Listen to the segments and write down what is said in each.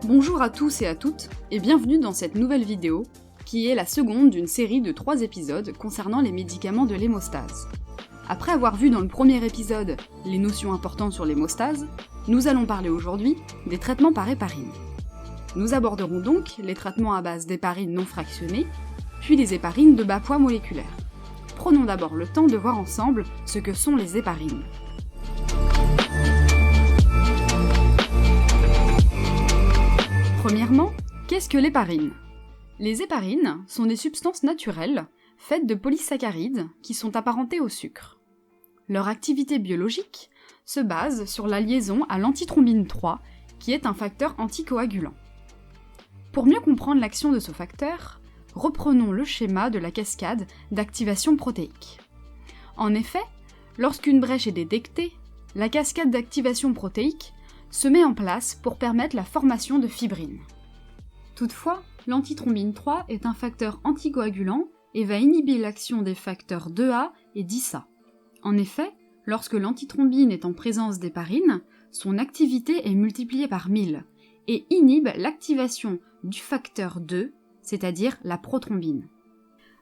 Bonjour à tous et à toutes, et bienvenue dans cette nouvelle vidéo, qui est la seconde d'une série de 3 épisodes concernant les médicaments de l'hémostase. Après avoir vu dans le premier épisode les notions importantes sur l'hémostase, nous allons parler aujourd'hui des traitements par héparine. Nous aborderons donc les traitements à base d'héparine non fractionnée, puis les héparines de bas poids moléculaire. Prenons d'abord le temps de voir ensemble ce que sont les héparines. Premièrement, qu'est-ce que l'héparine ? Les héparines sont des substances naturelles faites de polysaccharides qui sont apparentés au sucre. Leur activité biologique se base sur la liaison à l'antithrombine 3, qui est un facteur anticoagulant. Pour mieux comprendre l'action de ce facteur, reprenons le schéma de la cascade d'activation protéique. En effet, lorsqu'une brèche est détectée, la cascade d'activation protéique se met en place pour permettre la formation de fibrines. Toutefois, l'antithrombine 3 est un facteur anticoagulant et va inhiber l'action des facteurs 2A et 10A. En effet, lorsque l'antithrombine est en présence d'héparine, son activité est multipliée par 1000 et inhibe l'activation du facteur 2, c'est-à-dire la prothrombine.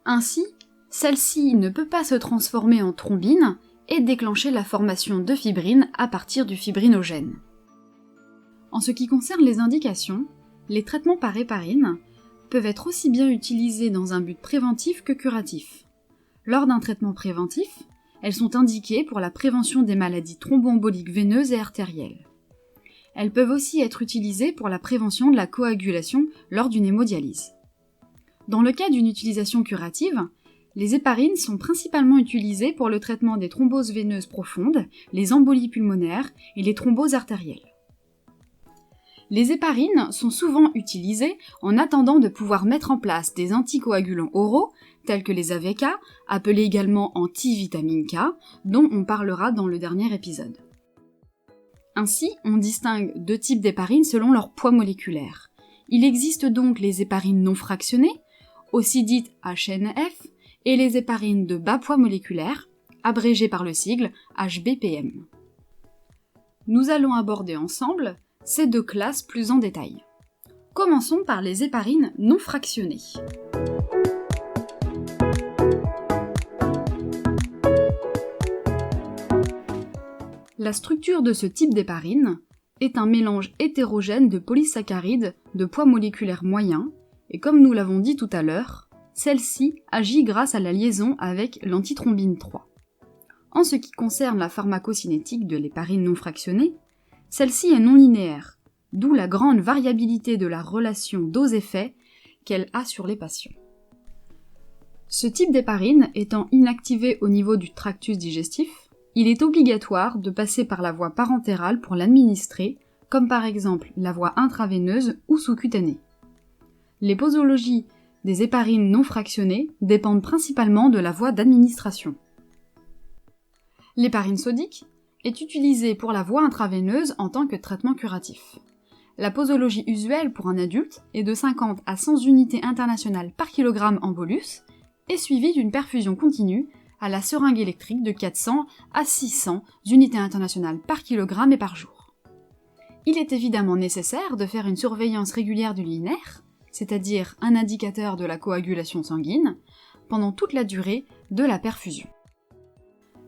Ainsi, celle-ci ne peut pas se transformer en thrombine et déclencher la formation de fibrines à partir du fibrinogène. En ce qui concerne les indications, les traitements par héparine peuvent être aussi bien utilisés dans un but préventif que curatif. Lors d'un traitement préventif, elles sont indiquées pour la prévention des maladies thromboemboliques veineuses et artérielles. Elles peuvent aussi être utilisées pour la prévention de la coagulation lors d'une hémodialyse. Dans le cas d'une utilisation curative, les héparines sont principalement utilisées pour le traitement des thromboses veineuses profondes, les embolies pulmonaires et les thromboses artérielles. Les héparines sont souvent utilisées en attendant de pouvoir mettre en place des anticoagulants oraux, tels que les AVK, appelés également antivitamine K, dont on parlera dans le dernier épisode. Ainsi, on distingue deux types d'héparines selon leur poids moléculaire. Il existe donc les héparines non fractionnées, aussi dites HNF, et les héparines de bas poids moléculaire, abrégées par le sigle HBPM. Nous allons aborder ensemble ces deux classes plus en détail. Commençons par les héparines non fractionnées. La structure de ce type d'héparine est un mélange hétérogène de polysaccharides de poids moléculaire moyen, et comme nous l'avons dit tout à l'heure, celle-ci agit grâce à la liaison avec l'antithrombine 3. En ce qui concerne la pharmacocinétique de l'héparine non fractionnée, celle-ci est non linéaire, d'où la grande variabilité de la relation dose-effet qu'elle a sur les patients. Ce type d'héparine étant inactivé au niveau du tractus digestif, il est obligatoire de passer par la voie parentérale pour l'administrer, comme par exemple la voie intraveineuse ou sous-cutanée. Les posologies des héparines non fractionnées dépendent principalement de la voie d'administration. L'héparine sodique est utilisée pour la voie intraveineuse en tant que traitement curatif. La posologie usuelle pour un adulte est de 50 à 100 unités internationales par kilogramme en bolus et suivie d'une perfusion continue à la seringue électrique de 400 à 600 unités internationales par kilogramme et par jour. Il est évidemment nécessaire de faire une surveillance régulière du linéaire, c'est-à-dire un indicateur de la coagulation sanguine, pendant toute la durée de la perfusion.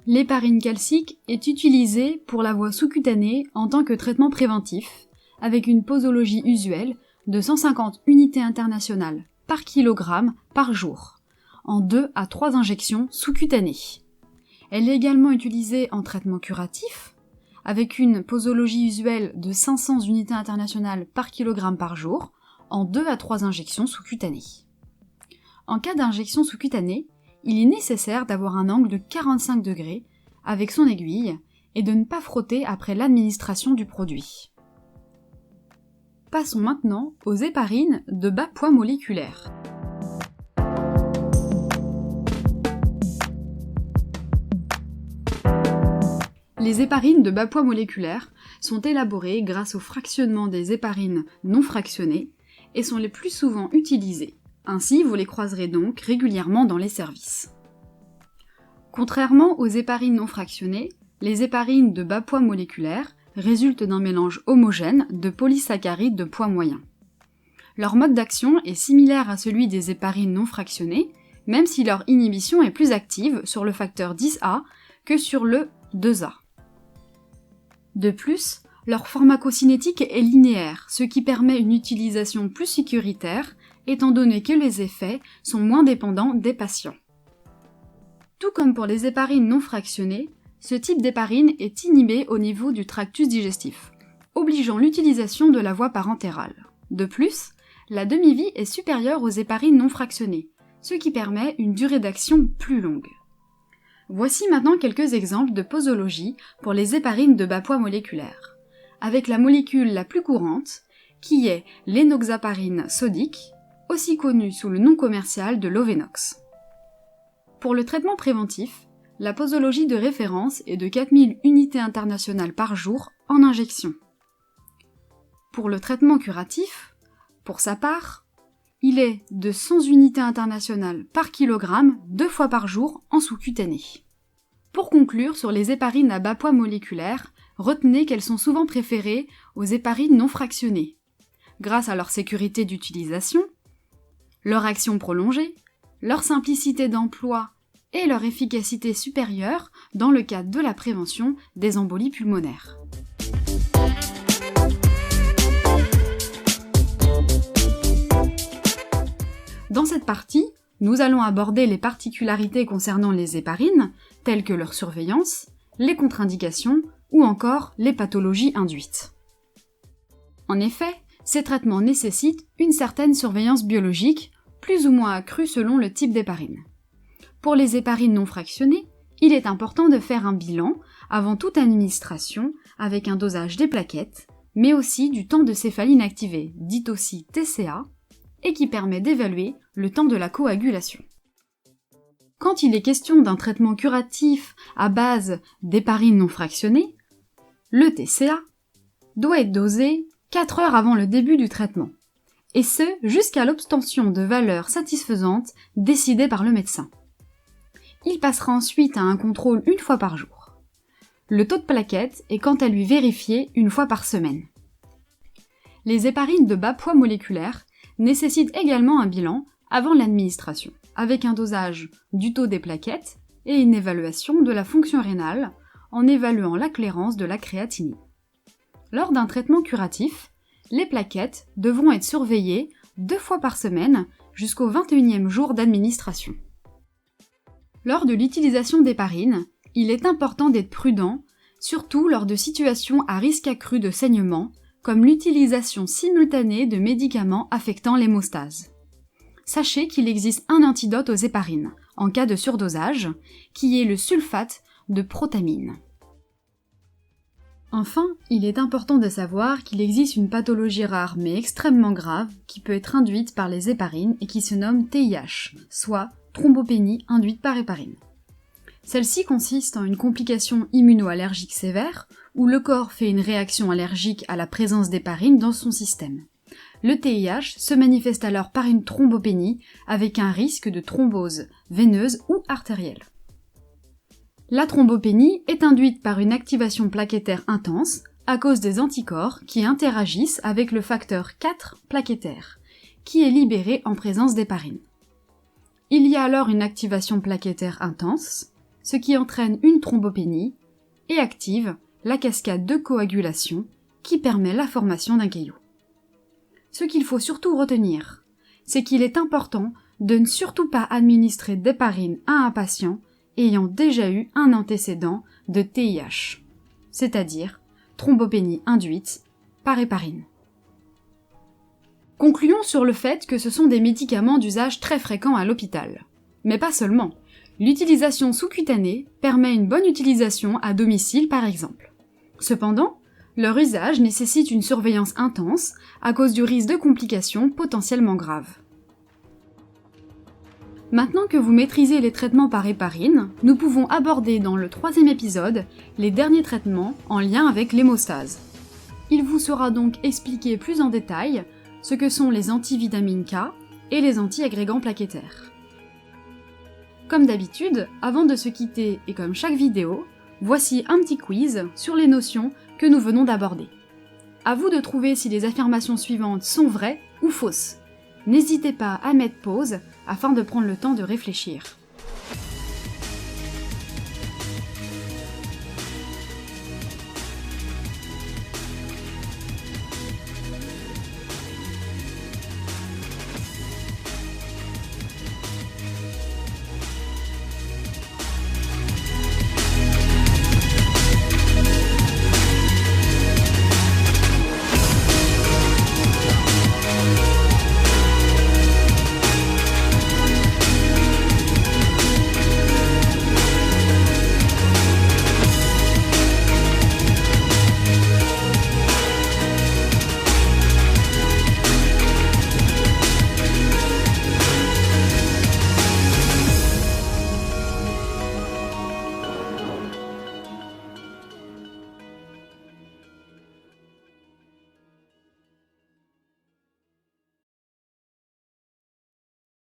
L'héparine calcique est utilisée pour la voie sous-cutanée en tant que traitement préventif, avec une posologie usuelle de 150 unités internationales par kilogramme par jour, en 2 à 3 injections sous-cutanées. Elle est également utilisée en traitement curatif, avec une posologie usuelle de 500 unités internationales par kilogramme par jour, en 2 à 3 injections sous-cutanées. En cas d'injection sous-cutanée, il est nécessaire d'avoir un angle de 45 degrés avec son aiguille et de ne pas frotter après l'administration du produit. Passons maintenant aux héparines de bas poids moléculaire. Les héparines de bas poids moléculaire sont élaborées grâce au fractionnement des héparines non fractionnées et sont les plus souvent utilisées Ainsi, vous les croiserez donc régulièrement dans les services. Contrairement aux héparines non fractionnées, les héparines de bas poids moléculaire résultent d'un mélange homogène de polysaccharides de poids moyen. Leur mode d'action est similaire à celui des héparines non fractionnées, même si leur inhibition est plus active sur le facteur 10A que sur le 2A. De plus, leur pharmacocinétique est linéaire, ce qui permet une utilisation plus sécuritaire, étant donné que les effets sont moins dépendants des patients. Tout comme pour les héparines non fractionnées, ce type d'héparine est inhibé au niveau du tractus digestif, obligeant l'utilisation de la voie parentérale. De plus, la demi-vie est supérieure aux héparines non fractionnées, ce qui permet une durée d'action plus longue. Voici maintenant quelques exemples de posologie pour les héparines de bas poids moléculaire, avec la molécule la plus courante, qui est l'enoxaparine sodique, aussi connue sous le nom commercial de Lovenox. Pour le traitement préventif, la posologie de référence est de 4000 unités internationales par jour en injection. Pour le traitement curatif, pour sa part, il est de 100 unités internationales par kilogramme 2 fois par jour en sous-cutané. Pour conclure sur les héparines à bas poids moléculaire, retenez qu'elles sont souvent préférées aux héparines non fractionnées, grâce à leur sécurité d'utilisation, leur action prolongée, leur simplicité d'emploi et leur efficacité supérieure dans le cadre de la prévention des embolies pulmonaires. Dans cette partie, nous allons aborder les particularités concernant les héparines, telles que leur surveillance, les contre-indications ou encore les pathologies induites. En effet, ces traitements nécessitent une certaine surveillance biologique, plus ou moins accrue selon le type d'héparine. Pour les héparines non fractionnées, il est important de faire un bilan avant toute administration avec un dosage des plaquettes, mais aussi du temps de céphaline activé, dit aussi TCA, et qui permet d'évaluer le temps de la coagulation. Quand il est question d'un traitement curatif à base d'héparines non fractionnées, le TCA doit être dosé 4 heures avant le début du traitement, et ce jusqu'à l'obtention de valeurs satisfaisantes décidées par le médecin. Il passera ensuite à un contrôle une fois par jour. Le taux de plaquettes est quant à lui vérifié une fois par semaine. Les héparines de bas poids moléculaire nécessitent également un bilan avant l'administration, avec un dosage du taux des plaquettes et une évaluation de la fonction rénale en évaluant la clairance de la créatinine. Lors d'un traitement curatif, les plaquettes devront être surveillées 2 fois par semaine jusqu'au 21e jour d'administration. Lors de l'utilisation d'héparines, il est important d'être prudent, surtout lors de situations à risque accru de saignement, comme l'utilisation simultanée de médicaments affectant l'hémostase. Sachez qu'il existe un antidote aux héparines, en cas de surdosage, qui est le sulfate de protamine. Enfin, il est important de savoir qu'il existe une pathologie rare mais extrêmement grave qui peut être induite par les héparines et qui se nomme TIH, soit thrombopénie induite par héparine. Celle-ci consiste en une complication immunoallergique sévère où le corps fait une réaction allergique à la présence d'héparine dans son système. Le TIH se manifeste alors par une thrombopénie avec un risque de thrombose veineuse ou artérielle. La thrombopénie est induite par une activation plaquettaire intense à cause des anticorps qui interagissent avec le facteur 4 plaquettaire, qui est libéré en présence d'héparine. Il y a alors une activation plaquettaire intense, ce qui entraîne une thrombopénie et active la cascade de coagulation qui permet la formation d'un caillou. Ce qu'il faut surtout retenir, c'est qu'il est important de ne surtout pas administrer d'héparine à un patient ayant déjà eu un antécédent de TIH, c'est-à-dire thrombopénie induite par héparine. Concluons sur le fait que ce sont des médicaments d'usage très fréquent à l'hôpital. Mais pas seulement. L'utilisation sous-cutanée permet une bonne utilisation à domicile par exemple. Cependant, leur usage nécessite une surveillance intense à cause du risque de complications potentiellement graves. Maintenant que vous maîtrisez les traitements par héparine, nous pouvons aborder dans le 3e épisode les derniers traitements en lien avec l'hémostase. Il vous sera donc expliqué plus en détail ce que sont les antivitamines K, et les anti-agrégants plaquettaires. Comme d'habitude, avant de se quitter et comme chaque vidéo, voici un petit quiz sur les notions que nous venons d'aborder. À vous de trouver si les affirmations suivantes sont vraies ou fausses. N'hésitez pas à mettre pause afin de prendre le temps de réfléchir.